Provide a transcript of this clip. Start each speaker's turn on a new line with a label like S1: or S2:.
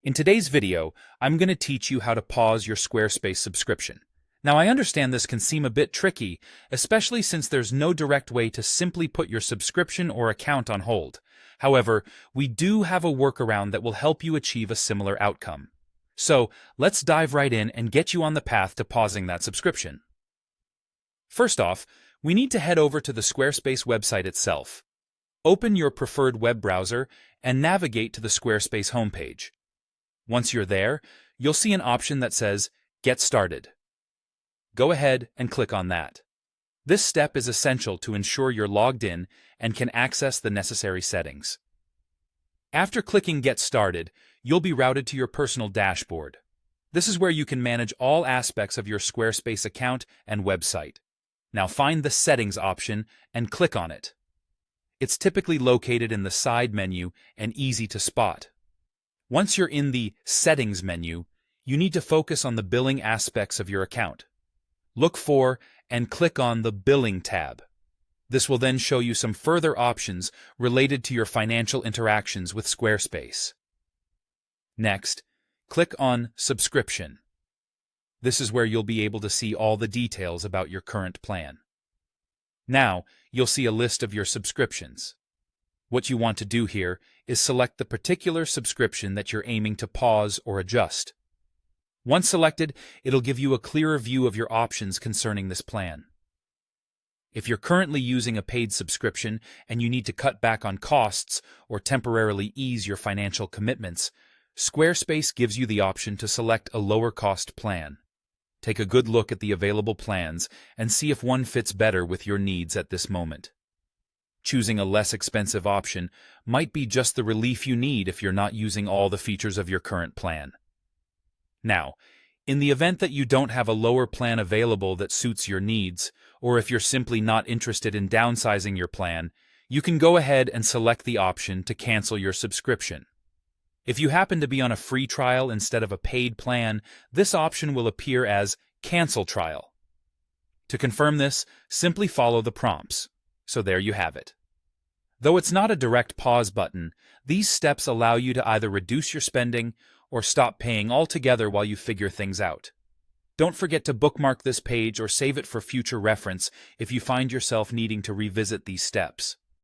S1: In today's video, I'm going to teach you how to pause your Squarespace subscription. Now, I understand this can seem a bit tricky, especially since there's no direct way to simply put your subscription or account on hold. However, we do have a workaround that will help you achieve a similar outcome. So, let's dive right in and get you on the path to pausing that subscription. First off, we need to head over to the Squarespace website itself. Open your preferred web browser and navigate to the Squarespace homepage. Once you're there, you'll see an option that says Get Started. Go ahead and click on that. This step is essential to ensure you're logged in and can access the necessary settings. After clicking Get Started, you'll be routed to your personal dashboard. This is where you can manage all aspects of your Squarespace account and website. Now find the Settings option and click on it. It's typically located in the side menu and easy to spot. Once you're in the Settings menu, you need to focus on the billing aspects of your account. Look for and click on the Billing tab. This will then show you some further options related to your financial interactions with Squarespace. Next, click on Subscription. This is where you'll be able to see all the details about your current plan. Now, you'll see a list of your subscriptions. What you want to do here is select the particular subscription that you're aiming to pause or adjust. Once selected, it'll give you a clearer view of your options concerning this plan. If you're currently using a paid subscription and you need to cut back on costs or temporarily ease your financial commitments, Squarespace gives you the option to select a lower-cost plan. Take a good look at the available plans and see if one fits better with your needs at this moment. Choosing a less expensive option might be just the relief you need if you're not using all the features of your current plan. Now, in the event that you don't have a lower plan available that suits your needs, or if you're simply not interested in downsizing your plan, you can go ahead and select the option to cancel your subscription. If you happen to be on a free trial instead of a paid plan, this option will appear as Cancel Trial. To confirm this, simply follow the prompts. So there you have it. Though it's not a direct pause button, these steps allow you to either reduce your spending or stop paying altogether while you figure things out. Don't forget to bookmark this page or save it for future reference if you find yourself needing to revisit these steps.